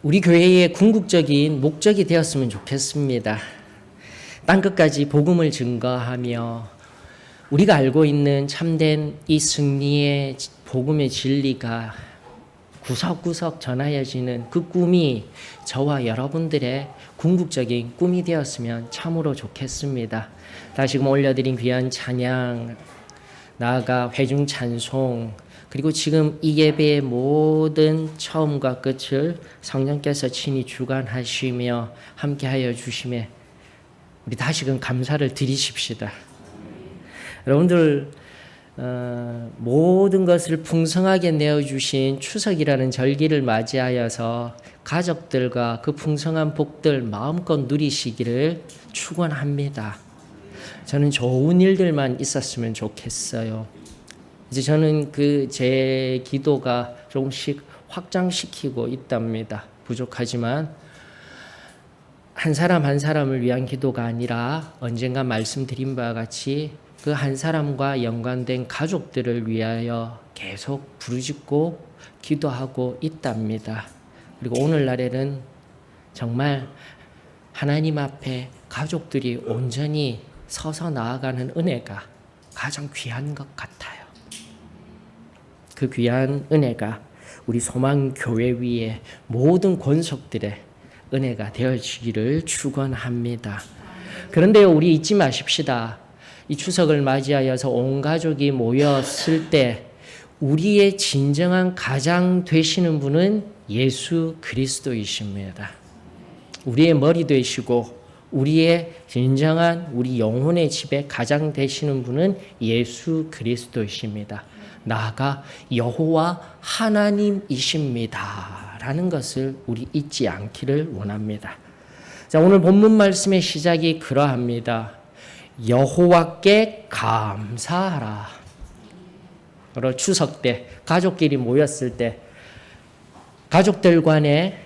우리 교회의 궁극적인 목적이 되었으면 좋겠습니다. 땅끝까지 복음을 증거하며 우리가 알고 있는 참된 이 승리의 복음의 진리가 구석구석 전하여지는 그 꿈이 저와 여러분들의 궁극적인 꿈이 되었으면 참으로 좋겠습니다. 다시금 올려드린 귀한 찬양, 나아가 회중 찬송, 그리고 지금 이 예배의 모든 처음과 끝을 성령께서 친히 주관하시며 함께하여 주심에 우리 다시금 감사를 드리십시다. 여러분들 모든 것을 풍성하게 내어주신 추석이라는 절기를 맞이하여서 가족들과 그 풍성한 복들 마음껏 누리시기를 축원합니다. 저는 좋은 일들만 있었으면 좋겠어요. 이제 저는 제 기도가 조금씩 확장시키고 있답니다. 부족하지만 한 사람 한 사람을 위한 기도가 아니라 언젠가 말씀드린 바와 같이 그 한 사람과 연관된 가족들을 위하여 계속 부르짖고 기도하고 있답니다. 그리고 오늘날에는 정말 하나님 앞에 가족들이 온전히 서서 나아가는 은혜가 가장 귀한 것 같아요. 그 귀한 은혜가 우리 소망교회 위에 모든 권속들의 은혜가 되어지기를 축원합니다. 그런데 우리 잊지 마십시다. 이 추석을 맞이하여서 온 가족이 모였을 때 우리의 진정한 가장 되시는 분은 예수 그리스도이십니다. 우리의 머리 되시고 우리의 진정한 우리 영혼의 집에 가장 되시는 분은 예수 그리스도이십니다. 나아가 여호와 하나님이십니다. 라는 것을 우리 잊지 않기를 원합니다. 자, 오늘 본문 말씀의 시작이 그러합니다. 여호와께 감사하라. 바로 추석 때 가족끼리 모였을 때 가족들 간에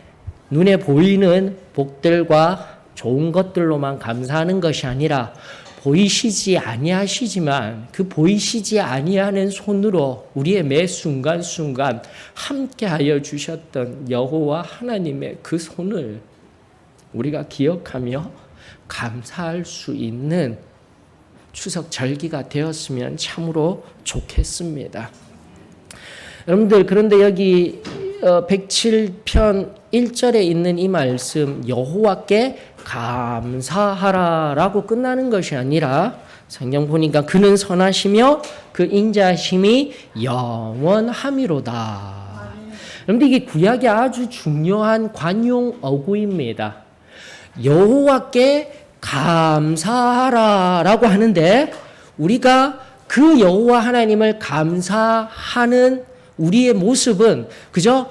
눈에 보이는 복들과 좋은 것들로만 감사하는 것이 아니라 보이시지 아니하시지만 그 보이시지 아니하는 손으로 우리의 매 순간순간 함께하여 주셨던 여호와 하나님의 그 손을 우리가 기억하며 감사할 수 있는 추석 절기가 되었으면 참으로 좋겠습니다. 여러분들, 그런데 여기 107편 1절에 있는 이 말씀 여호와께 감사하라라고 끝나는 것이 아니라 성경 보니까 그는 선하시며 그 인자하심이 영원함이로다. 그런데 이게 구약의 아주 중요한 관용 어구입니다. 여호와께 감사하라라고 하는데 우리가 그 여호와 하나님을 감사하는 우리의 모습은 그저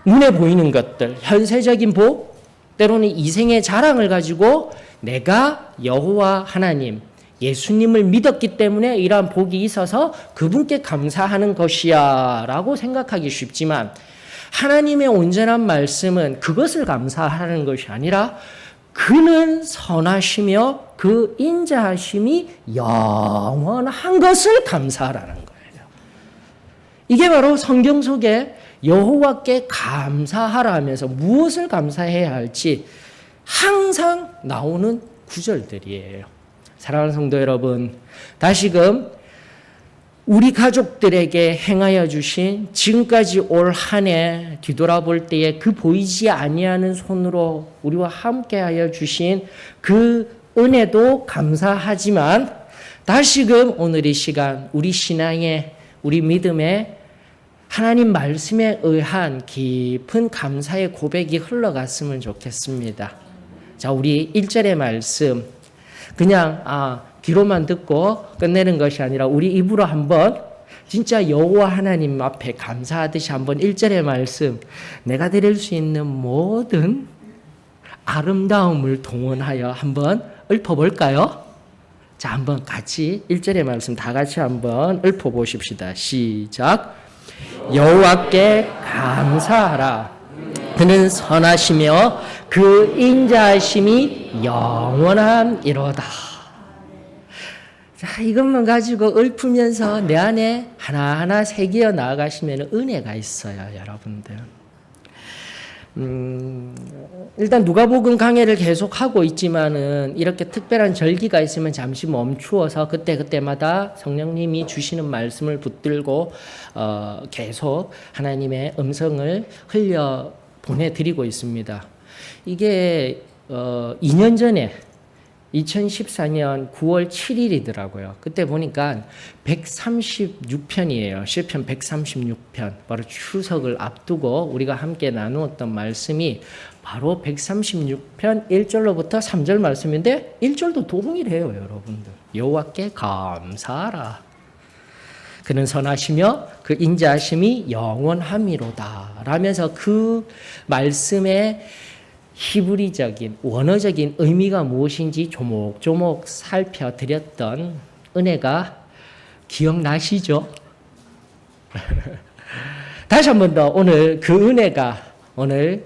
눈에 보이는 것들, 현세적인 복, 때로는 이생의 자랑을 가지고 내가 여호와 하나님, 예수님을 믿었기 때문에 이러한 복이 있어서 그분께 감사하는 것이야 라고 생각하기 쉽지만 하나님의 온전한 말씀은 그것을 감사하는 것이 아니라 그는 선하시며 그 인자하심이 영원한 것을 감사하라는 거예요. 이게 바로 성경 속에 여호와께 감사하라 하면서 무엇을 감사해야 할지 항상 나오는 구절들이에요. 사랑하는 성도 여러분, 다시금 우리 가족들에게 행하여 주신 지금까지 올 한 해 뒤돌아볼 때에 그 보이지 아니하는 손으로 우리와 함께하여 주신 그 은혜도 감사하지만 다시금 오늘 이 시간 우리 신앙의 우리 믿음의 하나님 말씀에 의한 깊은 감사의 고백이 흘러갔으면 좋겠습니다. 자, 우리 1절의 말씀 그냥 귀로만 듣고 끝내는 것이 아니라 우리 입으로 한번 진짜 여호와 하나님 앞에 감사하듯이 한번 1절의 말씀 내가 드릴 수 있는 모든 아름다움을 동원하여 한번 읊어볼까요? 자, 한번 같이 1절의 말씀 다 같이 한번 읊어보십시다. 시작. 여호와께 감사하라. 그는 선하시며 그 인자하심이 영원함이로다. 자, 이것만 가지고 읊으면서 내 안에 하나하나 새기어 나아가시면 은혜가 있어요, 여러분들. 일단 누가복음 강해를 계속하고 있지만은 이렇게 특별한 절기가 있으면 잠시 멈추어서 그때마다 성령님이 주시는 말씀을 붙들고 계속 하나님의 음성을 흘려 보내드리고 있습니다. 이게 2년 전에 2014년 9월 7일이더라고요. 그때 보니까 136편이에요. 시편 136편. 바로 추석을 앞두고 우리가 함께 나누었던 말씀이 바로 136편 1절로부터 3절 말씀인데 1절도 동일해요, 여러분들. 여호와께 감사하라. 그는 선하시며 그 인자하심이 영원함이로다. 라면서 그 말씀의 히브리적인 원어적인 의미가 무엇인지 조목조목 살펴드렸던 은혜가 기억나시죠? 다시 한 번 더 오늘 그 은혜가 오늘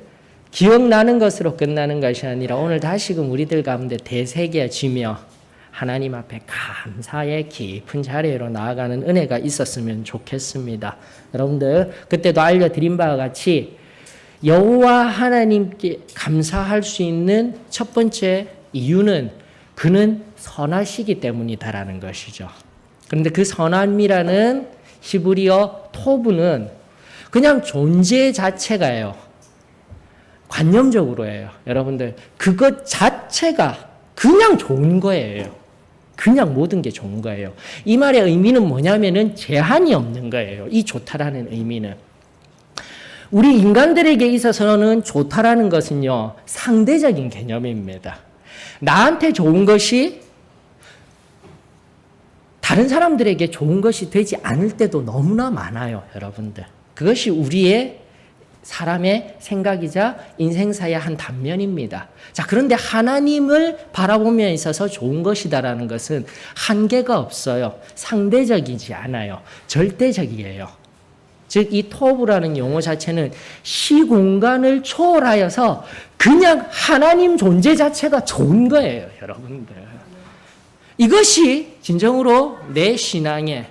기억나는 것으로 끝나는 것이 아니라 오늘 다시금 우리들 가운데 되새겨지며 하나님 앞에 감사의 깊은 자리로 나아가는 은혜가 있었으면 좋겠습니다. 여러분들 그때도 알려드린 바와 같이 여호와 하나님께 감사할 수 있는 첫 번째 이유는 그는 선하시기 때문이다라는 것이죠. 그런데 그 선함이라는 히브리어 토브는 그냥 존재 자체가요. 관념적으로예요. 여러분들 그것 자체가 그냥 좋은 거예요. 그냥 모든 게 좋은 거예요. 이 말의 의미는 뭐냐면은 제한이 없는 거예요. 이 좋다라는 의미는. 우리 인간들에게 있어서는 좋다라는 것은요, 상대적인 개념입니다. 나한테 좋은 것이 다른 사람들에게 좋은 것이 되지 않을 때도 너무나 많아요, 여러분들. 그것이 우리의 사람의 생각이자 인생사의 한 단면입니다. 자, 그런데 하나님을 바라보며 있어서 좋은 것이다라는 것은 한계가 없어요. 상대적이지 않아요. 절대적이에요. 즉, 이 토브라는 용어 자체는 시공간을 초월하여서 그냥 하나님 존재 자체가 좋은 거예요, 여러분들. 이것이 진정으로 내 신앙에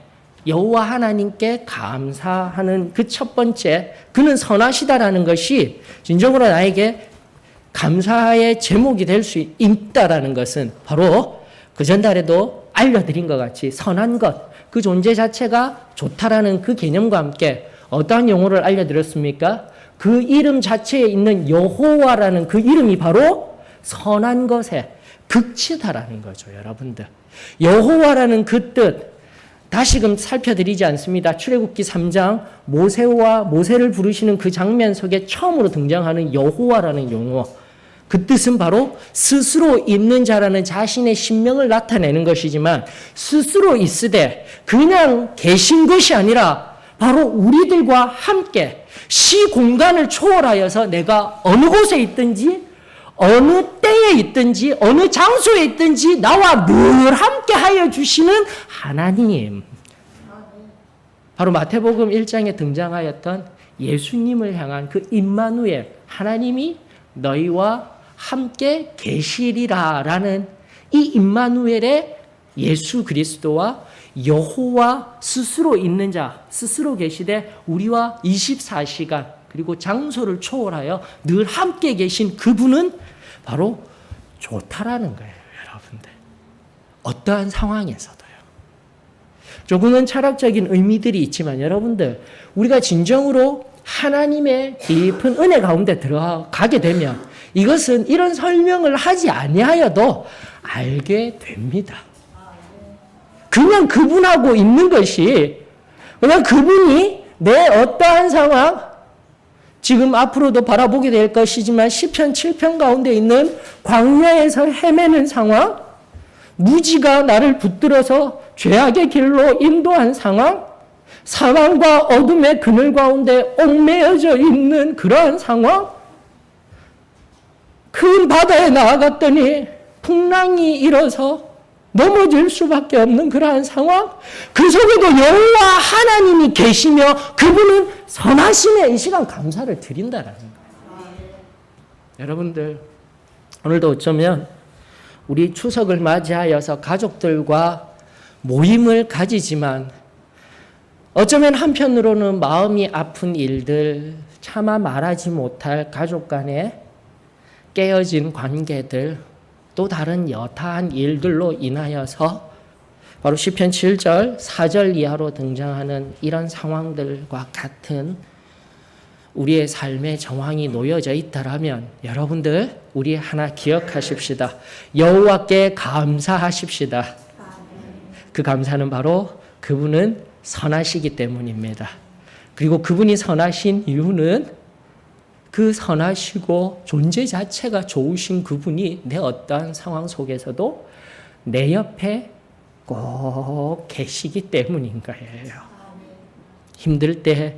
여호와 하나님께 감사하는 그 첫 번째, 그는 선하시다라는 것이 진정으로 나에게 감사의 제목이 될 수 있다라는 것은 바로 그 전달에도 알려드린 것 같이 선한 것, 그 존재 자체가 좋다라는 그 개념과 함께 어떠한 용어를 알려드렸습니까? 그 이름 자체에 있는 여호와라는 그 이름이 바로 선한 것의 극치다라는 거죠, 여러분들. 여호와라는 그 뜻, 다시금 살펴드리지 않습니다. 출애굽기 3장 모세를 부르시는 그 장면 속에 처음으로 등장하는 여호와라는 용어. 그 뜻은 바로 스스로 있는 자라는 자신의 신명을 나타내는 것이지만 스스로 있으되 그냥 계신 것이 아니라 바로 우리들과 함께 시공간을 초월하여서 내가 어느 곳에 있든지 어느 때에 있든지 어느 장소에 있든지 나와 늘 함께 하여 주시는 하나님. 바로 마태복음 1장에 등장하였던 예수님을 향한 그 임마누엘, 하나님이 너희와 함께 계시리라라는 이 임마누엘의 예수 그리스도와 여호와 스스로 있는 자, 스스로 계시되 우리와 24시간 그리고 장소를 초월하여 늘 함께 계신 그분은 바로 좋다라는 거예요, 여러분들. 어떠한 상황에서도요. 조금은 철학적인 의미들이 있지만 여러분들, 우리가 진정으로 하나님의 깊은 은혜 가운데 들어가게 되면 이것은 이런 설명을 하지 아니하여도 알게 됩니다. 그냥 그분하고 있는 것이, 그냥 그분이 내 어떠한 상황, 지금 앞으로도 바라보게 될 것이지만 시편 7편 가운데 있는 광야에서 헤매는 상황, 무지가 나를 붙들어서 죄악의 길로 인도한 상황, 사망과 어둠의 그늘 가운데 얽매여져 있는 그러한 상황, 큰 바다에 나아갔더니 풍랑이 일어서 넘어질 수밖에 없는 그러한 상황, 그 속에도 여호와 하나님이 계시며 그분은 선하심에 이 시간 감사를 드린다라는 거예요. 여러분들, 오늘도 어쩌면 우리 추석을 맞이하여서 가족들과 모임을 가지지만 어쩌면 한편으로는 마음이 아픈 일들, 차마 말하지 못할 가족 간의 깨어진 관계들, 또 다른 여타한 일들로 인하여서 바로 시편 7절 4절 이하로 등장하는 이런 상황들과 같은 우리의 삶의 정황이 놓여져 있다라면 여러분들 우리 하나 기억하십시다. 여호와께 감사하십시다. 그 감사는 바로 그분은 선하시기 때문입니다. 그리고 그분이 선하신 이유는 그 선하시고 존재 자체가 좋으신 그분이 내 어떠한 상황 속에서도 내 옆에 꼭 계시기 때문인 거예요. 힘들 때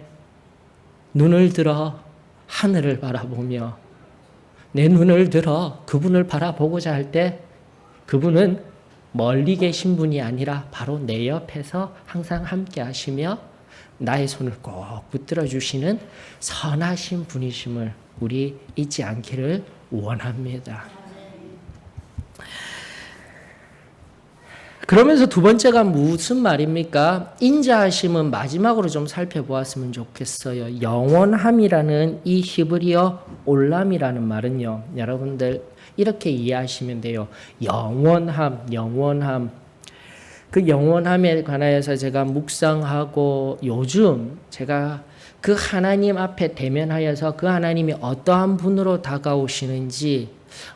눈을 들어 하늘을 바라보며 내 눈을 들어 그분을 바라보고자 할 때 그분은 멀리 계신 분이 아니라 바로 내 옆에서 항상 함께 하시며 나의 손을 꼭 붙들어 주시는 선하신 분이심을 우리 잊지 않기를 원합니다. 그러면서 두 번째가 무슨 말입니까? 인자하심은 마지막으로 좀 살펴보았으면 좋겠어요. 영원함이라는 이 히브리어 올람이라는 말은요. 여러분들 이렇게 이해하시면 돼요. 영원함. 그 영원함에 관하여서 제가 묵상하고 요즘 제가 그 하나님 앞에 대면하여서 그 하나님이 어떠한 분으로 다가오시는지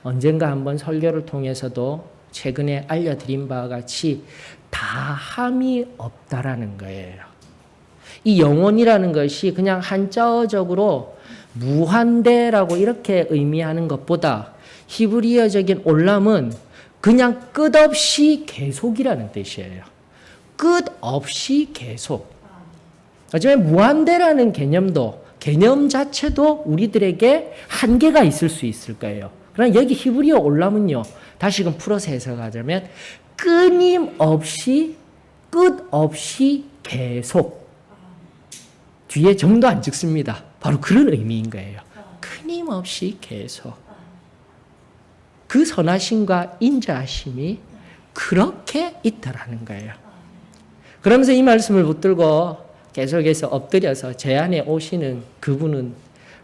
언젠가 한번 설교를 통해서도 최근에 알려드린 바와 같이 다함이 없다라는 거예요. 이 영원이라는 것이 그냥 한자어적으로 무한대라고 이렇게 의미하는 것보다 히브리어적인 올람은 그냥 끝없이 계속이라는 뜻이에요. 끝없이 계속. 어쩌면 무한대라는 개념 자체도 우리들에게 한계가 있을 수 있을 거예요. 그러나 여기 히브리어 올람은요. 다시금 풀어서 해석하자면 끊임없이 끝없이 계속. 뒤에 정도 안 찍습니다. 바로 그런 의미인 거예요. 끊임없이 계속. 그 선하심과 인자하심이 그렇게 있다라는 거예요. 그러면서 이 말씀을 붙들고 계속해서 엎드려서 제 안에 오시는 그분은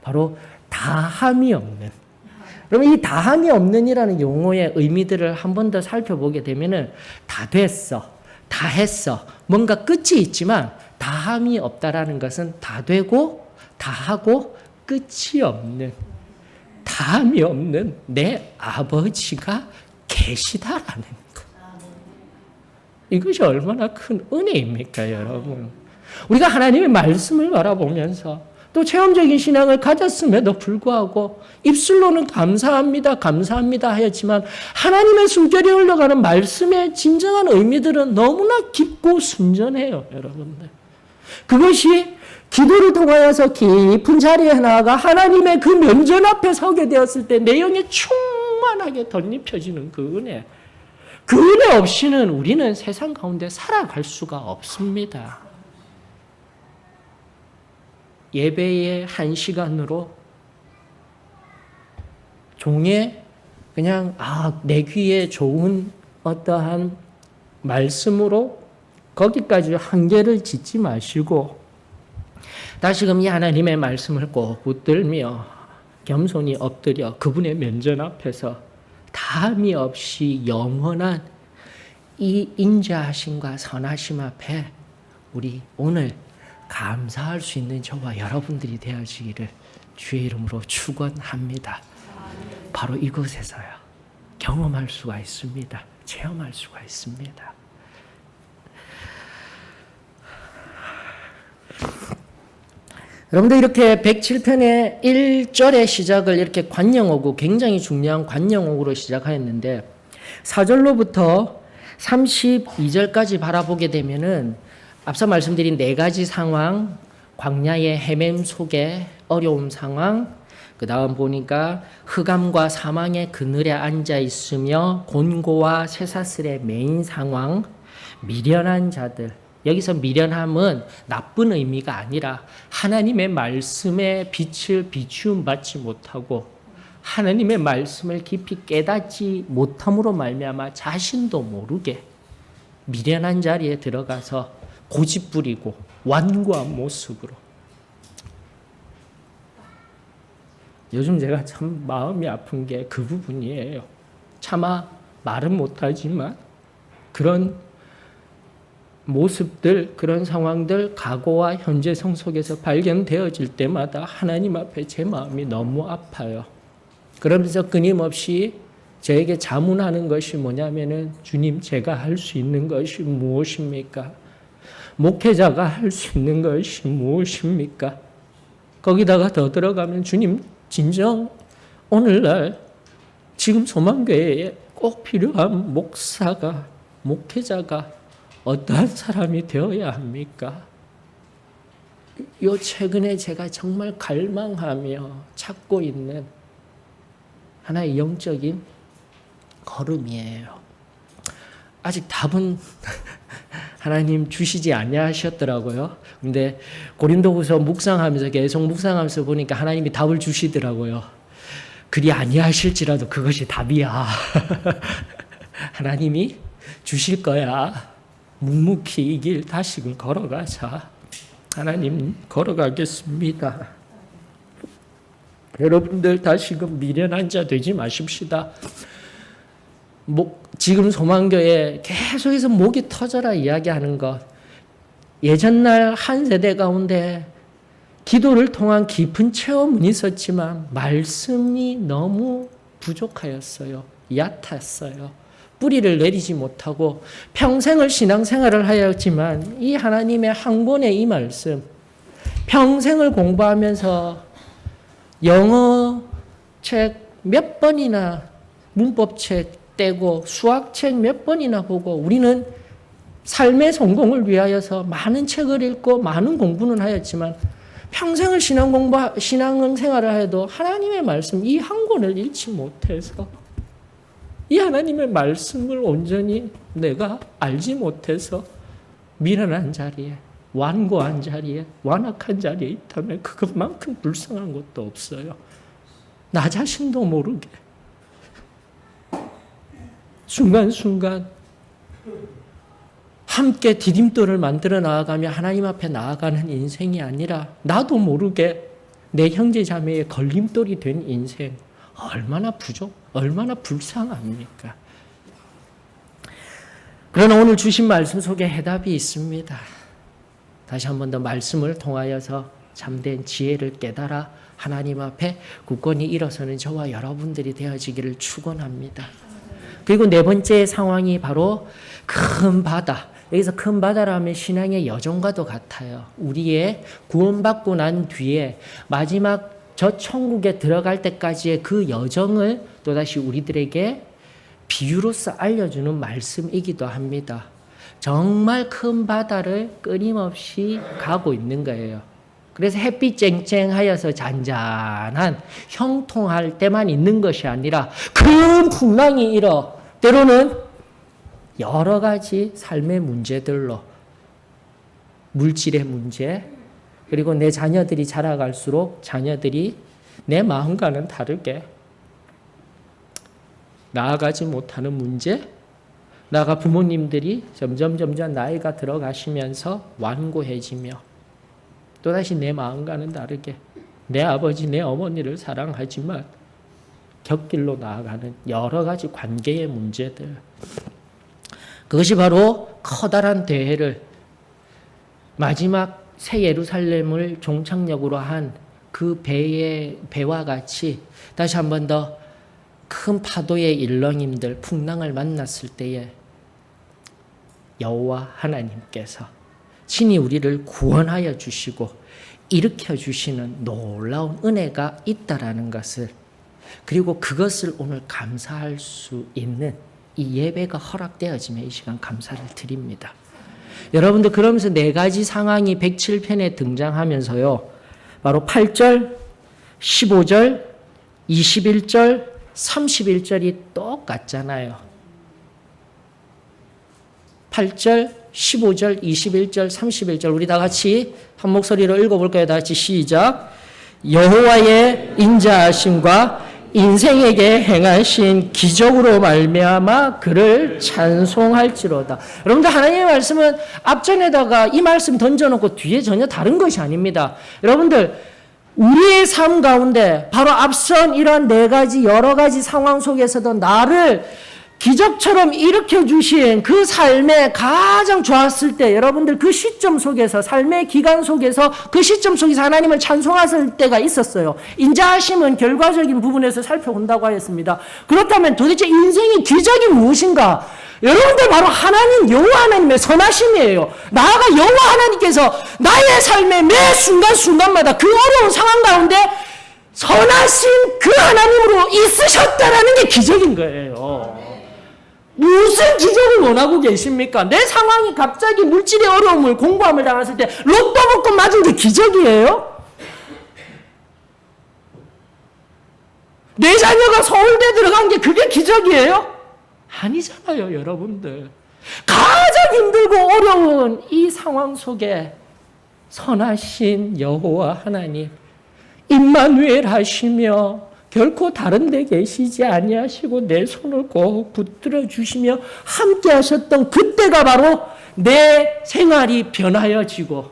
바로 다함이 없는. 그러면 이 다함이 없는이라는 용어의 의미들을 한 번 더 살펴보게 되면은 다 됐어, 다 했어, 뭔가 끝이 있지만 다함이 없다라는 것은 다 되고 다 하고 끝이 없는, 다함이 없는 내 아버지가 계시다라는 것. 이것이 얼마나 큰 은혜입니까, 여러분? 우리가 하나님의 말씀을 바라보면서 또 체험적인 신앙을 가졌음에도 불구하고 입술로는 감사합니다 하였지만 하나님의 숨결이 흘러가는 말씀의 진정한 의미들은 너무나 깊고 순전해요, 여러분들. 그것이 기도를 통하여서 깊은 자리에 나아가 하나님의 그 면전 앞에 서게 되었을 때 내용이 충만하게 덧입혀지는 그 은혜. 그 은혜 없이는 우리는 세상 가운데 살아갈 수가 없습니다. 예배의 한 시간으로 종의 그냥 내 귀에 좋은 어떠한 말씀으로 거기까지 한계를 짓지 마시고 다시금 이 하나님의 말씀을 꼭 붙들며 겸손히 엎드려 그분의 면전 앞에서 다함이 없이 영원한 이 인자하심과 선하심 앞에 우리 오늘 감사할 수 있는 저와 여러분들이 되어지기를 주의 이름으로 축원합니다. 바로 이곳에서요. 경험할 수가 있습니다. 체험할 수가 있습니다. 여러분들 이렇게 107편의 1절의 시작을 이렇게 관영어구, 굉장히 중요한 관영어구로 시작하였는데 4절로부터 32절까지 바라보게 되면은 앞서 말씀드린 네 가지 상황, 광야의 헤맴 속에 어려움 상황, 그 다음 보니까 흑암과 사망의 그늘에 앉아 있으며 곤고와 쇠사슬에 매인 상황, 미련한 자들. 여기서 미련함은 나쁜 의미가 아니라 하나님의 말씀의 빛을 비추음 받지 못하고 하나님의 말씀을 깊이 깨닫지 못함으로 말미암아 자신도 모르게 미련한 자리에 들어가서 고집부리고 완고한 모습으로. 요즘 제가 참 마음이 아픈 게 그 부분이에요. 차마 말은 못하지만 그런 모습들, 그런 상황들, 과거와 현재성 속에서 발견되어질 때마다 하나님 앞에 제 마음이 너무 아파요. 그러면서 끊임없이 저에게 자문하는 것이 뭐냐면은, 주님, 제가 할 수 있는 것이 무엇입니까? 목회자가 할 수 있는 것이 무엇입니까? 거기다가 더 들어가면, 주님, 진정 오늘날 지금 소망교회에 꼭 필요한 목사가, 목회자가 어떠한 사람이 되어야 합니까? 요 최근에 제가 정말 갈망하며 찾고 있는 하나의 영적인 걸음이에요. 아직 답은 하나님 주시지 아니하셨더라고요. 근데 고린도후서 묵상하면서, 계속 묵상하면서 보니까 하나님이 답을 주시더라고요. 그리 아니하실지라도 그것이 답이야. 하나님이 주실 거야. 묵묵히 이 길 다시금 걸어가자. 하나님, 걸어가겠습니다. 여러분들 다시금 미련한 자 되지 마십시다. 지금 소망교회 계속해서 목이 터져라 이야기하는 것, 예전날 한 세대 가운데 기도를 통한 깊은 체험은 있었지만 말씀이 너무 부족하였어요. 얕았어요. 뿌리를 내리지 못하고 평생을 신앙생활을 하였지만 이 하나님의 한 권의 이 말씀, 평생을 공부하면서 영어 책 몇 번이나, 문법책 떼고 수학책 몇 번이나 보고, 우리는 삶의 성공을 위하여서 많은 책을 읽고 많은 공부는 하였지만 평생을 신앙생활을 해도 하나님의 말씀 이 한 권을 읽지 못해서, 이 하나님의 말씀을 온전히 내가 알지 못해서 미련한 자리에, 완고한 자리에, 완악한 자리에 있다면 그것만큼 불쌍한 것도 없어요. 나 자신도 모르게 순간순간 함께 디딤돌을 만들어 나아가며 하나님 앞에 나아가는 인생이 아니라 나도 모르게 내 형제 자매의 걸림돌이 된 인생, 얼마나 얼마나 불쌍합니까? 그러나 오늘 주신 말씀 속에 해답이 있습니다. 다시 한 번 더 말씀을 통하여서 참된 지혜를 깨달아 하나님 앞에 굳건히 일어서는 저와 여러분들이 되어지기를 축원합니다. 그리고 네 번째 상황이 바로 큰 바다. 여기서 큰 바다라면 신앙의 여정과도 같아요. 우리의 구원받고 난 뒤에 마지막 저 천국에 들어갈 때까지의 그 여정을 또다시 우리들에게 비유로서 알려주는 말씀이기도 합니다. 정말 큰 바다를 끊임없이 가고 있는 거예요. 그래서 햇빛 쨍쨍하여서 잔잔한 형통할 때만 있는 것이 아니라 큰 풍랑이 일어 때로는 여러 가지 삶의 문제들로, 물질의 문제, 그리고 내 자녀들이 자라갈수록 자녀들이 내 마음과는 다르게 나아가지 못하는 문제, 나아가 부모님들이 점점 나이가 들어가시면서 완고해지며 또다시 내 마음과는 다르게 내 아버지, 내 어머니를 사랑하지만 곁길로 나아가는 여러 가지 관계의 문제들, 그것이 바로 커다란 대회를, 마지막 새 예루살렘을 종착역으로 한 그 배와 같이 다시 한 번 더 큰 파도의 일렁임들, 풍랑을 만났을 때에 여호와 하나님께서 친히 우리를 구원하여 주시고 일으켜 주시는 놀라운 은혜가 있다라는 것을, 그리고 그것을 오늘 감사할 수 있는 이 예배가 허락되어지며 이 시간 감사를 드립니다. 여러분들, 그러면서 네 가지 상황이 107편에 등장하면서요, 바로 8절, 15절, 21절, 31절이 똑같잖아요. 8절, 15절, 21절, 31절 우리 다 같이 한 목소리로 읽어볼까요? 다 같이 시작. 여호와의 인자하심과 인생에게 행하신 기적으로 말미암아 그를 찬송할지로다. 여러분들 하나님의 말씀은 앞전에다가 이 말씀 던져놓고 뒤에 전혀 다른 것이 아닙니다. 여러분들 우리의 삶 가운데 바로 앞선 이러한 네 가지 여러 가지 상황 속에서도 나를 기적처럼 일으켜 주신 그 삶에 가장 좋았을 때 여러분들 그 시점 속에서 삶의 기간 속에서 그 시점 속에서 하나님을 찬송하실 때가 있었어요. 인자하심은 결과적인 부분에서 살펴본다고 하였습니다. 그렇다면 도대체 인생의 기적이 무엇인가? 여러분들 바로 하나님 여호와 하나님의 선하심이에요. 나아가 여호와 하나님께서 나의 삶의 매 순간순간마다 그 어려운 상황 가운데 선하신 그 하나님으로 있으셨다라는 게 기적인 거예요. 무슨 기적을 원하고 계십니까? 내 상황이 갑자기 물질의 어려움을 공고함을 당했을 때 로또 복권 맞은 게 기적이에요? 내 자녀가 서울대 들어간 게 그게 기적이에요? 아니잖아요, 여러분들. 가장 힘들고 어려운 이 상황 속에 선하신 여호와 하나님 임마누엘 하시며 결코 다른 데 계시지 아니하시고 내 손을 꼭 붙들어 주시며 함께 하셨던 그때가 바로 내 생활이 변하여지고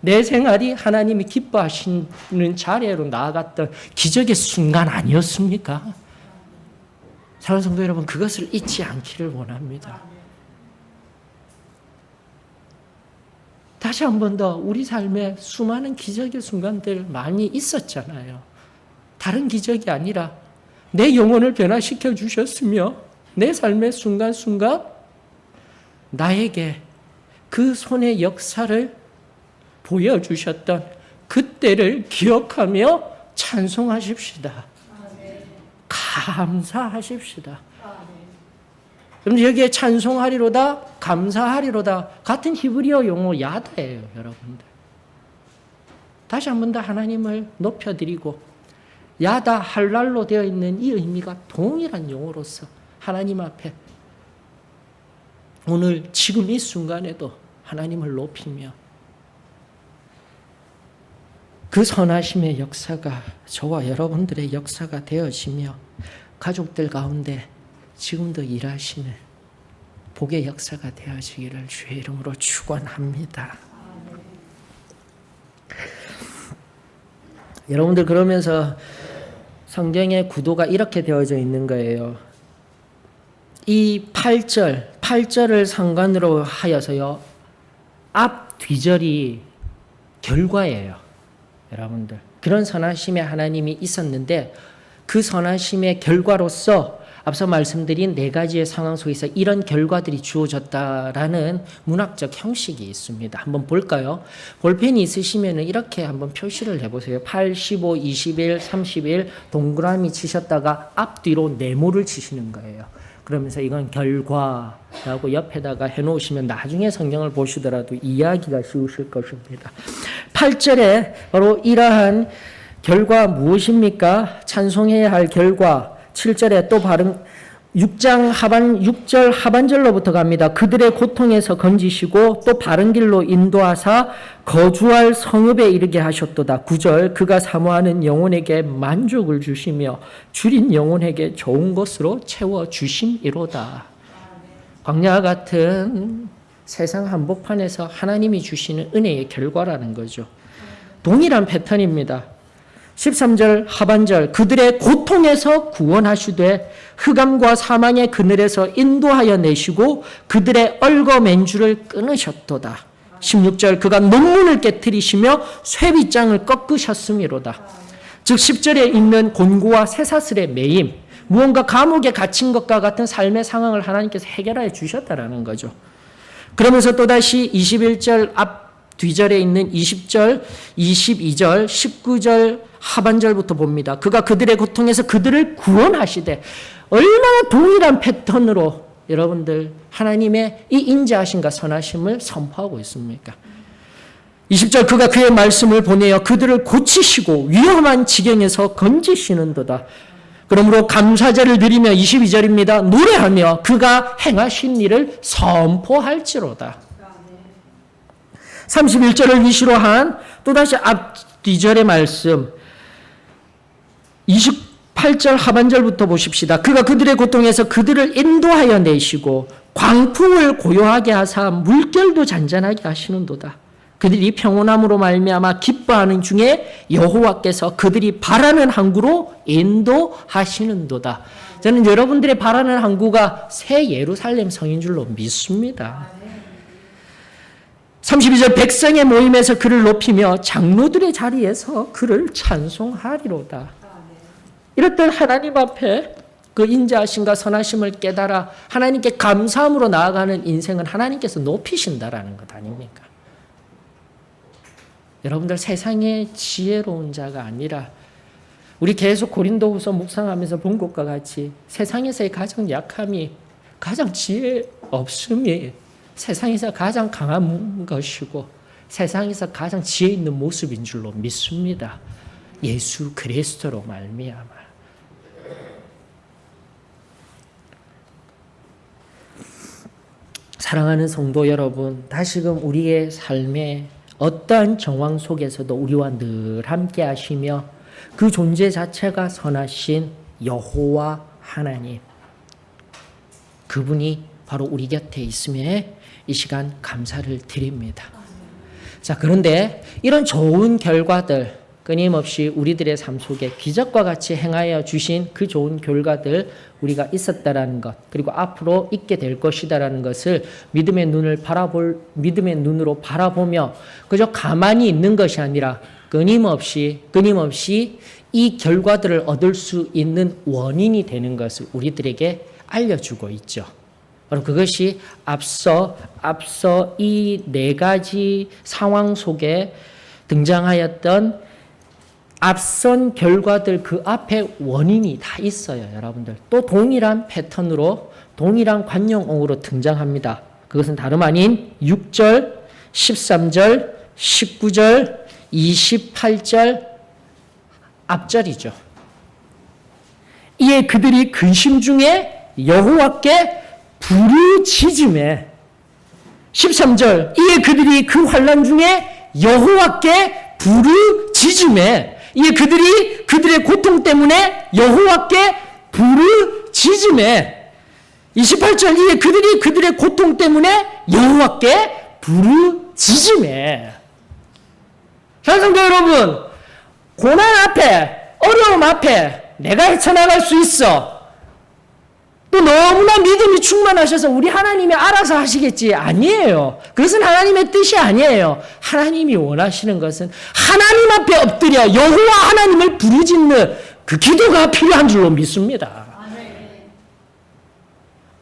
내 생활이 하나님이 기뻐하시는 자리로 나아갔던 기적의 순간 아니었습니까? 사랑하는 성도 여러분, 그것을 잊지 않기를 원합니다. 다시 한 번 더 우리 삶에 수많은 기적의 순간들 많이 있었잖아요. 다른 기적이 아니라 내 영혼을 변화시켜 주셨으며 내 삶의 순간순간 나에게 그 손의 역사를 보여주셨던 그때를 기억하며 찬송하십시다. 감사하십시다. 그럼 여기에 찬송하리로다, 감사하리로다 같은 히브리어 용어 야다예요, 여러분들. 다시 한 번 더 하나님을 높여드리고 야다 할랄로 되어 있는 이 의미가 동일한 용어로서 하나님 앞에 오늘 지금 이 순간에도 하나님을 높이며 그 선하심의 역사가 저와 여러분들의 역사가 되어지며 가족들 가운데 지금도 일하시는 복의 역사가 되어지기를 주의 이름으로 축원합니다. 여러분들 그러면서 성경의 구도가 이렇게 되어져 있는 거예요. 이 8절을 상관으로 하여서요. 앞 뒤절이 결과예요. 여러분들. 그런 선하심의 하나님이 있었는데 그 선하심의 결과로서 앞서 말씀드린 네 가지의 상황 속에서 이런 결과들이 주어졌다라는 문학적 형식이 있습니다. 한번 볼까요? 볼펜이 있으시면 이렇게 한번 표시를 해보세요. 8, 15, 21, 31 동그라미 치셨다가 앞뒤로 네모를 치시는 거예요. 그러면서 이건 결과라고 옆에다가 해놓으시면 나중에 성경을 보시더라도 이해하기가 쉬우실 것입니다. 8절에 바로 이러한 결과 무엇입니까? 찬송해야 할 결과. 7절에 또 바른 6절 하반절로부터 갑니다. 그들의 고통에서 건지시고 또 바른 길로 인도하사 거주할 성읍에 이르게 하셨도다. 9절 그가 사모하는 영혼에게 만족을 주시며 줄인 영혼에게 좋은 것으로 채워 주심이로다. 광야 같은 세상 한복판에서 하나님이 주시는 은혜의 결과라는 거죠. 동일한 패턴입니다. 13절 하반절 그들의 고통에서 구원하시되 흑암과 사망의 그늘에서 인도하여 내시고 그들의 얼거 맨줄을 끊으셨도다. 16절 그가 논문을 깨뜨리시며 쇠빗장을 꺾으셨음이로다. 즉 10절에 있는 곤고와 쇠사슬의 매임, 무언가 감옥에 갇힌 것과 같은 삶의 상황을 하나님께서 해결하여 주셨다라는 거죠. 그러면서 또다시 21절 앞 뒤절에 있는 20절, 22절, 19절 하반절부터 봅니다. 그가 그들의 고통에서 그들을 구원하시되 얼마나 동일한 패턴으로 여러분들 하나님의 이 인자하심과 선하심을 선포하고 있습니까? 20절 그가 그의 말씀을 보내어 그들을 고치시고 위험한 지경에서 건지시는도다. 그러므로 감사제를 드리며 22절입니다. 노래하며 그가 행하신 일을 선포할지로다. 31절을 위시로 한 또다시 앞 뒤절의 말씀 28 8절 하반절부터 보십시다. 그가 그들의 고통에서 그들을 인도하여 내시고 광풍을 고요하게 하사 물결도 잔잔하게 하시는도다. 그들이 평온함으로 말미암아 기뻐하는 중에 여호와께서 그들이 바라는 항구로 인도하시는도다. 저는 여러분들의 바라는 항구가 새 예루살렘 성인 줄로 믿습니다. 32절 백성의 모임에서 그를 높이며 장로들의 자리에서 그를 찬송하리로다. 이렇듯 하나님 앞에 그 인자하심과 선하심을 깨달아 하나님께 감사함으로 나아가는 인생은 하나님께서 높이신다라는 것 아닙니까? 여러분들 세상의 지혜로운 자가 아니라 우리 계속 고린도후서 묵상하면서 본 것과 같이 세상에서의 가장 약함이 가장 지혜 없음이 세상에서 가장 강한 것이고 세상에서 가장 지혜 있는 모습인 줄로 믿습니다. 예수 그리스도로 말미암아. 사랑하는 성도 여러분, 다시금 우리의 삶에 어떠한 정황 속에서도 우리와 늘 함께 하시며 그 존재 자체가 선하신 여호와 하나님, 그분이 바로 우리 곁에 있음에 이 시간 감사를 드립니다. 자, 그런데 이런 좋은 결과들, 끊임없이 우리들의 삶 속에 기적과 같이 행하여 주신 그 좋은 결과들 우리가 있었다라는 것, 그리고 앞으로 있게 될 것이다라는 것을 믿음의 눈으로 바라보며 그저 가만히 있는 것이 아니라 끊임없이 이 결과들을 얻을 수 있는 원인이 되는 것을 우리들에게 알려주고 있죠. 바로 그것이 앞서 이 네 가지 상황 속에 등장하였던 앞선 결과들 그 앞에 원인이 다 있어요, 여러분들. 또 동일한 패턴으로 동일한 관용어로 등장합니다. 그것은 다름 아닌 6절, 13절, 19절, 28절 앞절이죠. 이에 그들이 근심 중에 여호와께 부르짖음에 13절 이에 그들이 그 환난 중에 여호와께 부르짖음에 이에 그들이 그들의 고통 때문에 여호와께 부르짖음에 28절 이에 그들이 그들의 고통 때문에 여호와께 부르짖음에. 성도 여러분, 고난 앞에 어려움 앞에 내가 헤쳐나갈 수 있어. 또 너무나 믿음이 충만하셔서 우리 하나님이 알아서 하시겠지. 아니에요. 그것은 하나님의 뜻이 아니에요. 하나님이 원하시는 것은 하나님 앞에 엎드려 여호와 하나님을 부르짖는 그 기도가 필요한 줄로 믿습니다.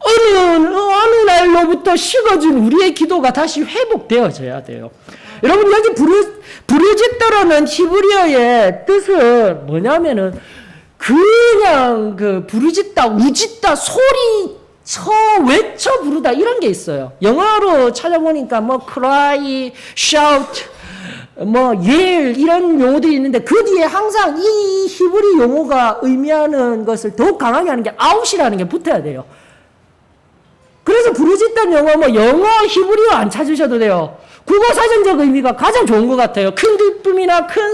어느 날로부터 식어진 우리의 기도가 다시 회복되어져야 돼요. 여러분, 여기 부르짖다라는 히브리어의 뜻은 뭐냐면은 그냥 부르짖다, 우짖다, 소리쳐, 외쳐 부르다 이런 게 있어요. 영어로 찾아보니까 cry, shout, yell 이런 용어들이 있는데 그 뒤에 항상 이 히브리 용어가 의미하는 것을 더욱 강하게 하는 게 out이라는 게 붙어야 돼요. 그래서 부르짖다는 영어 히브리어 안 찾으셔도 돼요. 국어 사전적 의미가 가장 좋은 것 같아요. 큰 기쁨이나 큰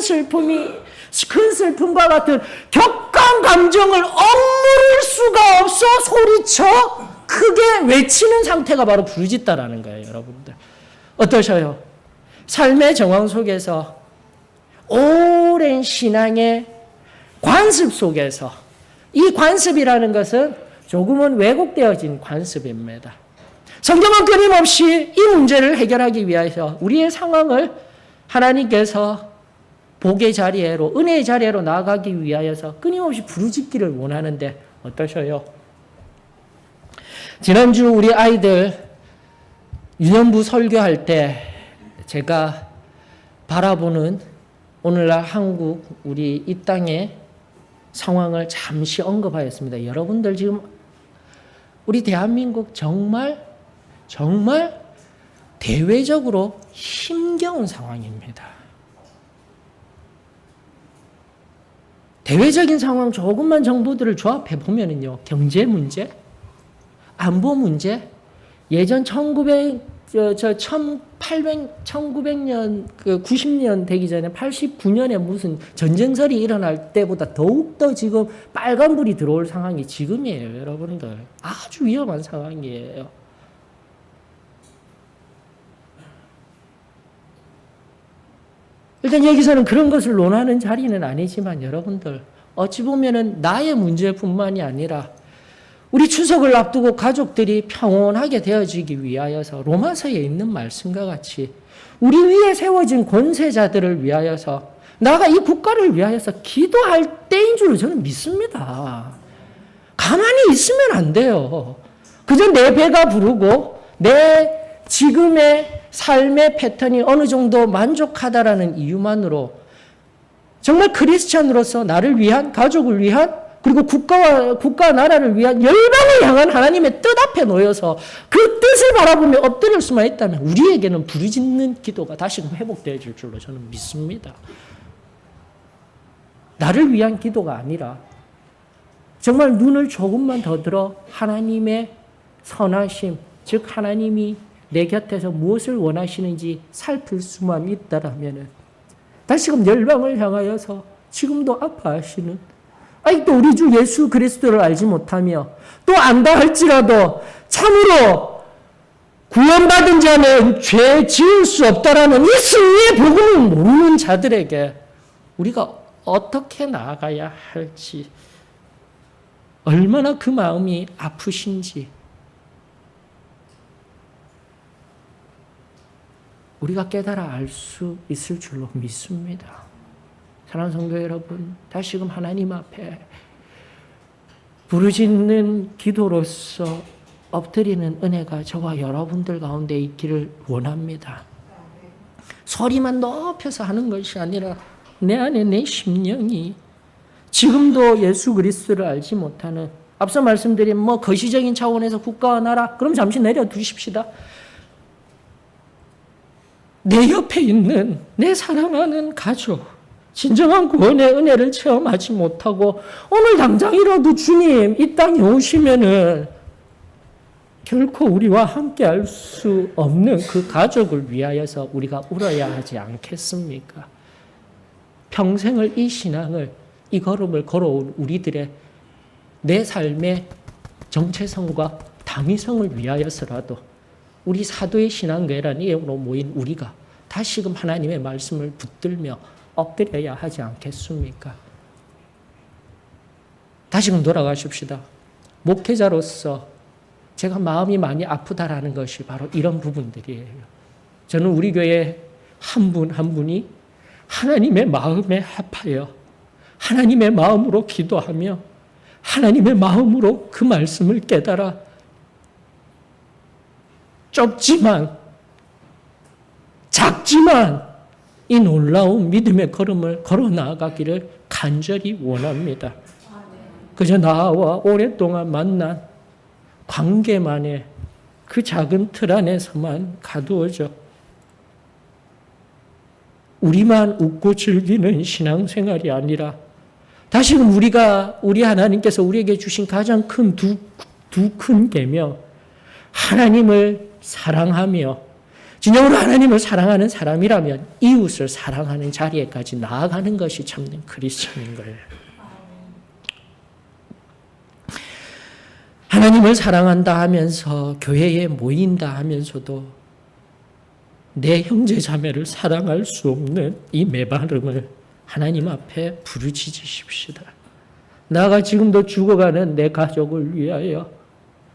슬픔과 같은 격한 감정을 억누를 수가 없어 소리쳐 크게 외치는 상태가 바로 부르짖다라는 거예요, 여러분들. 어떠셔요? 삶의 정황 속에서 오랜 신앙의 관습 속에서 이 관습이라는 것은 조금은 왜곡되어진 관습입니다. 성경은 끊임없이 이 문제를 해결하기 위해서 우리의 상황을 하나님께서 복의 자리로, 은혜의 자리로 나아가기 위하여서 끊임없이 부르짖기를 원하는데 어떠셔요? 지난주 우리 아이들 유년부 설교할 때 제가 바라보는 오늘날 한국, 우리 이 땅의 상황을 잠시 언급하였습니다. 여러분들 지금 우리 대한민국 정말 대외적으로 힘겨운 상황입니다. 대외적인 상황 조금만 정보들을 조합해 보면은요, 경제 문제, 안보 문제, 예전 1900년, 90년 되기 전에 89년에 무슨 전쟁설이 일어날 때보다 더욱더 지금 빨간불이 들어올 상황이 지금이에요, 여러분들. 아주 위험한 상황이에요. 일단 여기서는 그런 것을 논하는 자리는 아니지만 여러분들, 어찌 보면은 나의 문제뿐만이 아니라 우리 추석을 앞두고 가족들이 평온하게 되어지기 위하여서 로마서에 있는 말씀과 같이 우리 위에 세워진 권세자들을 위하여서 나가 이 국가를 위하여서 기도할 때인 줄 저는 믿습니다. 가만히 있으면 안 돼요. 그저 내 배가 부르고 내 지금의 삶의 패턴이 어느 정도 만족하다라는 이유만으로 정말 크리스찬으로서 나를 위한, 가족을 위한, 그리고 국가와 나라를 위한 열방을 향한 하나님의 뜻 앞에 놓여서 그 뜻을 바라보며 엎드릴 수만 있다면 우리에게는 부르짖는 기도가 다시금 회복되어질 줄로 저는 믿습니다. 나를 위한 기도가 아니라 정말 눈을 조금만 더 들어 하나님의 선하심, 즉 하나님이 내 곁에서 무엇을 원하시는지 살필 수만 있다라면 다시금 열방을 향하여서 지금도 아파하시는 아직도 우리 주 예수 그리스도를 알지 못하며 또 안다 할지라도 참으로 구원받은 자는 죄 지을 수 없다라는 이 승리의 복음을 모르는 자들에게 우리가 어떻게 나아가야 할지, 얼마나 그 마음이 아프신지 우리가 깨달아 알 수 있을 줄로 믿습니다. 사랑하는 성도 여러분, 다시금 하나님 앞에 부르짖는 기도로서 엎드리는 은혜가 저와 여러분들 가운데 있기를 원합니다. 소리만 높여서 하는 것이 아니라 내 안에 내 심령이 지금도 예수 그리스도를 알지 못하는, 앞서 말씀드린 거시적인 차원에서 국가와 나라, 그럼 잠시 내려두십시다. 내 옆에 있는 내 사랑하는 가족, 진정한 구원의 은혜를 체험하지 못하고 오늘 당장이라도 주님 이 땅에 오시면은 결코 우리와 함께 할 수 없는 그 가족을 위하여서 우리가 울어야 하지 않겠습니까? 평생을 이 신앙을, 이 걸음을 걸어온 우리들의 내 삶의 정체성과 당위성을 위하여서라도 우리 사도의 신앙교회라는 이름으로 모인 우리가 다시금 하나님의 말씀을 붙들며 엎드려야 하지 않겠습니까? 다시금 돌아가십시다. 목회자로서 제가 마음이 많이 아프다라는 것이 바로 이런 부분들이에요. 저는 우리 교회 한 분 한 분이 하나님의 마음에 합하여 하나님의 마음으로 기도하며 하나님의 마음으로 그 말씀을 깨달아 좁지만 작지만 이 놀라운 믿음의 걸음을 걸어 나아가기를 간절히 원합니다. 그저 나와 오랫동안 만난 관계만의 그 작은 틀 안에서만 가두어져 우리만 웃고 즐기는 신앙생활이 아니라 다시금 우리 하나님께서 우리에게 주신 가장 큰 두 큰 계명, 하나님을 사랑하며 진정으로 하나님을 사랑하는 사람이라면 이웃을 사랑하는 자리에까지 나아가는 것이 참된 크리스천인 거예요. 하나님을 사랑한다 하면서 교회에 모인다 하면서도 내 형제 자매를 사랑할 수 없는 이 메마름을 하나님 앞에 부르짖으십시다. 나가 지금도 죽어가는 내 가족을 위하여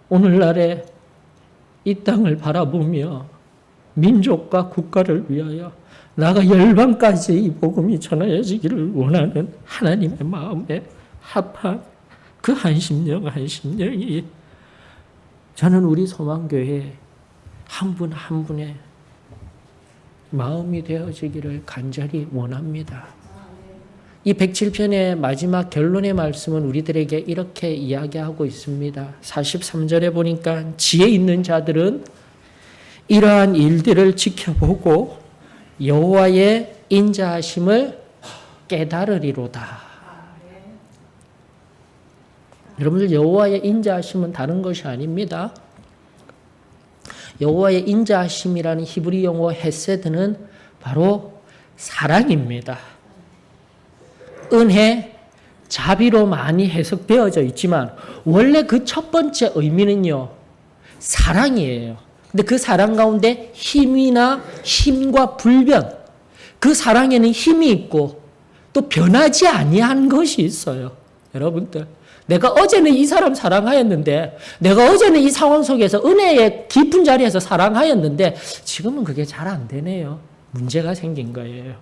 오늘날에 이 땅을 바라보며 민족과 국가를 위하여 나가 열방까지 이 복음이 전하여지기를 원하는 하나님의 마음에 합한 그 한 심령이 저는 우리 소망교회 한 분 한 분의 마음이 되어지기를 간절히 원합니다. 이 107편의 마지막 결론의 말씀은 우리들에게 이렇게 이야기하고 있습니다. 43절에 보니까 지혜 있는 자들은 이러한 일들을 지켜보고 여호와의 인자하심을 깨달으리로다. 여러분들, 여호와의 인자하심은 다른 것이 아닙니다. 여호와의 인자하심이라는 히브리 용어 헤세드는 바로 사랑입니다. 은혜, 자비로 많이 해석되어져 있지만 원래 그 첫 번째 의미는요, 사랑이에요. 근데 그 사랑 가운데 힘과 불변, 그 사랑에는 힘이 있고 또 변하지 아니한 것이 있어요. 여러분들, 내가 어제는 이 사람 사랑하였는데, 내가 어제는 이 상황 속에서 은혜의 깊은 자리에서 사랑하였는데 지금은 그게 잘 안 되네요. 문제가 생긴 거예요.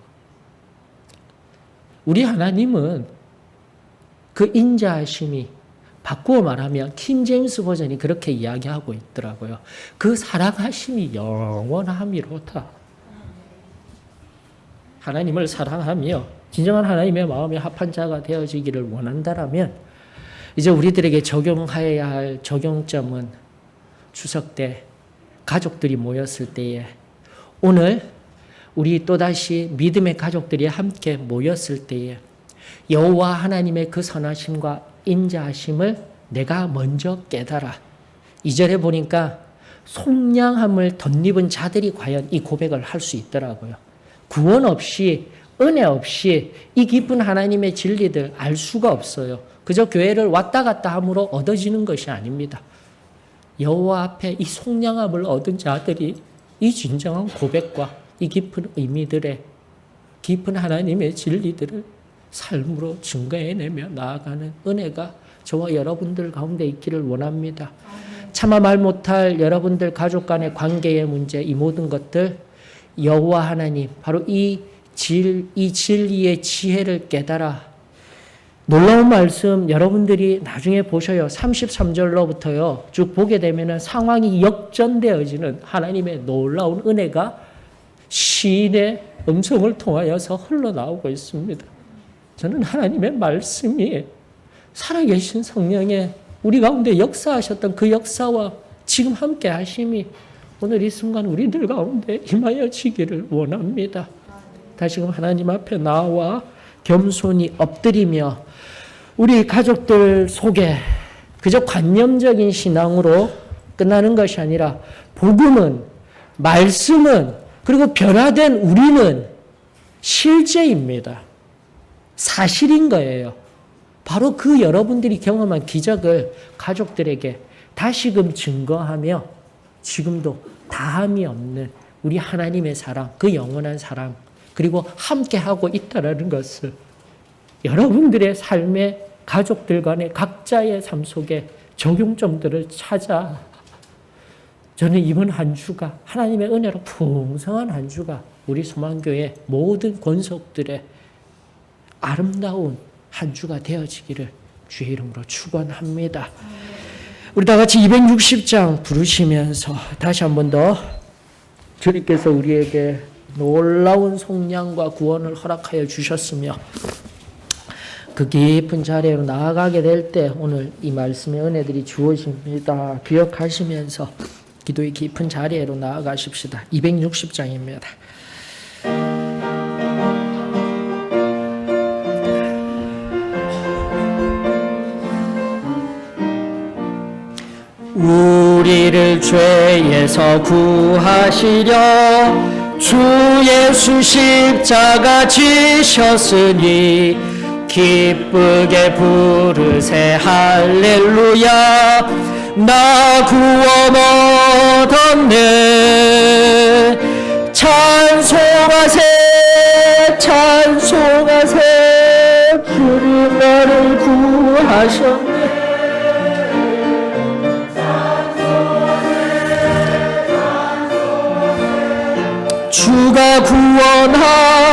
우리 하나님은 그 인자하심이, 바꾸어 말하면 킹제임스 버전이 그렇게 이야기하고 있더라고요. 그 사랑하심이 영원함이로다. 하나님을 사랑하며 진정한 하나님의 마음에 합한 자가 되어지기를 원한다라면 이제 우리들에게 적용해야 할 적용점은 추석 때 가족들이 모였을 때에, 오늘 우리 또다시 믿음의 가족들이 함께 모였을 때에 여호와 하나님의 그 선하심과 인자하심을 내가 먼저 깨달아. 2절에 보니까 속량함을 덧입은 자들이 과연 이 고백을 할 수 있더라고요. 구원 없이, 은혜 없이 이 깊은 하나님의 진리들 알 수가 없어요. 그저 교회를 왔다 갔다 함으로 얻어지는 것이 아닙니다. 여호와 앞에 이 속량함을 얻은 자들이 이 진정한 고백과 이 깊은 의미들의, 깊은 하나님의 진리들을 삶으로 증거해내며 나아가는 은혜가 저와 여러분들 가운데 있기를 원합니다. 차마 말 못할 여러분들 가족 간의 관계의 문제, 이 모든 것들 여호와 하나님, 바로 이 진리의 지혜를 깨달아. 놀라운 말씀 여러분들이 나중에 보셔요. 33절로부터요 쭉 보게 되면 상황이 역전되어지는 하나님의 놀라운 은혜가 시인의 음성을 통하여서 흘러나오고 있습니다. 저는 하나님의 말씀이 살아계신 성령의 우리 가운데 역사하셨던 그 역사와 지금 함께 하심이 오늘 이 순간 우리들 가운데 임하여지기를 원합니다. 다시금 하나님 앞에 나와 겸손히 엎드리며 우리 가족들 속에 그저 관념적인 신앙으로 끝나는 것이 아니라 복음은, 말씀은, 그리고 변화된 우리는 실제입니다. 사실인 거예요. 바로 그 여러분들이 경험한 기적을 가족들에게 다시금 증거하며 지금도 다함이 없는 우리 하나님의 사랑, 그 영원한 사랑, 그리고 함께하고 있다는 것을 여러분들의 삶의 가족들 간의 각자의 삶 속에 적용점들을 찾아, 저는 이번 한 주가 하나님의 은혜로 풍성한 한 주가 우리 소망교회 모든 권속들의 아름다운 한 주가 되어지기를 주의 이름으로 축원합니다. 우리 다 같이 260장 부르시면서 다시 한 번 더 주님께서 우리에게 놀라운 속량과 구원을 허락하여 주셨으며 그 깊은 자리로 나아가게 될 때 오늘 이 말씀의 은혜들이 주어집니다. 기억하시면서 기도의 깊은 자리로 나아가십시다. 260장입니다. 우리를 죄에서 구하시려 주 예수 십자가 지셨으니 기쁘게 부르세 할렐루야. 나 구원 얻었네. 찬송하세 찬송하세. 주님 나를 구하셨네. 주가 구원하셨네.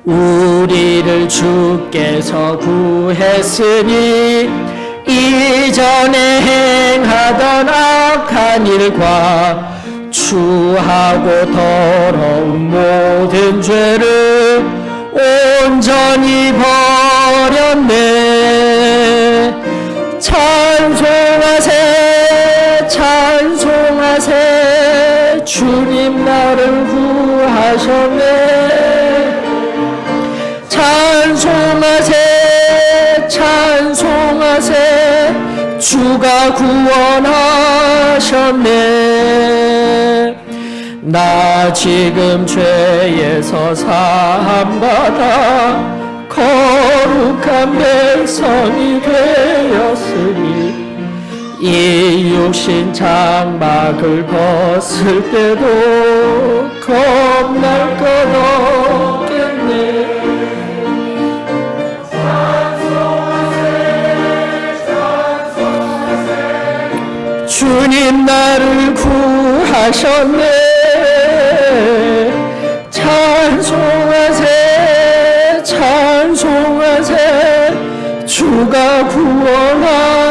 우리를 주께서 구했으니 이전에 행하던 악한 일과 추하고 더러운 모든 죄를 온전히 버렸네. 찬송하세 찬송하세. 주님 나를 구하셨네. 찬송하세 찬송하세. 주가 구원하셨네. 나 지금 죄에서 사함받아 거룩한 백성이 되었으니 이 육신 장막을 벗을 때도 겁날 것 없겠네. 주님 나를 구하셨네. 찬송하세 찬송하세 주가 구원하셨네.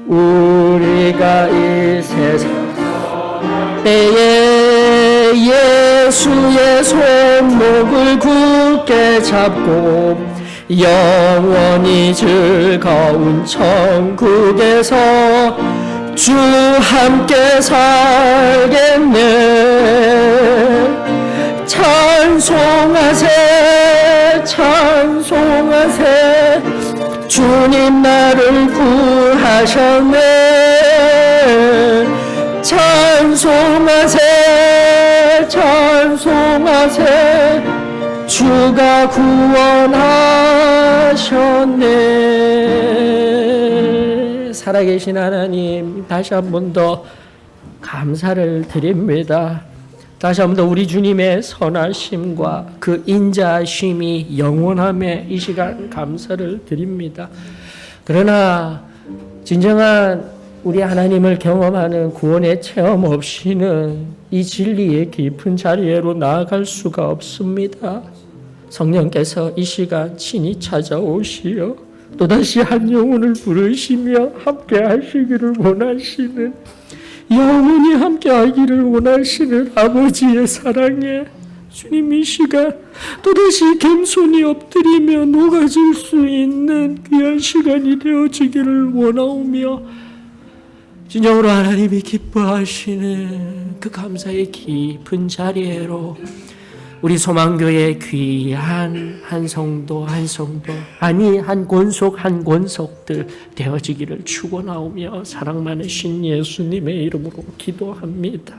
우리가 이 세상 때에 예수의 손목을 굳게 잡고 영원히 즐거운 천국에서 주 함께 살겠네. 찬송하세 찬송하세 주님 나를 구하셨네. 찬송하세 찬송하세 주가 구원하셨네. 살아계신 하나님, 다시 한 번 더 감사를 드립니다. 다시 한 번 더 우리 주님의 선하심과 그 인자하심이 영원함에 이 시간 감사를 드립니다. 그러나 진정한 우리 하나님을 경험하는 구원의 체험 없이는 이 진리의 깊은 자리로 나아갈 수가 없습니다. 성령께서 이 시간 친히 찾아오시어 또다시 한 영혼을 부르시며 함께 하시기를 원하시는, 영원히 함께 하기를 원하시는 아버지의 사랑에 주님 이 시간 또다시 겸손히 엎드리며 녹아질 수 있는 귀한 시간이 되어지기를 원하오며, 진정으로 하나님이 기뻐하시는 그 감사의 깊은 자리로 우리 소망교회 귀한 한 성도 한 성도, 아니 한 권속 한 권속들 되어지기를 축원하오며 사랑 많으신 예수님의 이름으로 기도합니다.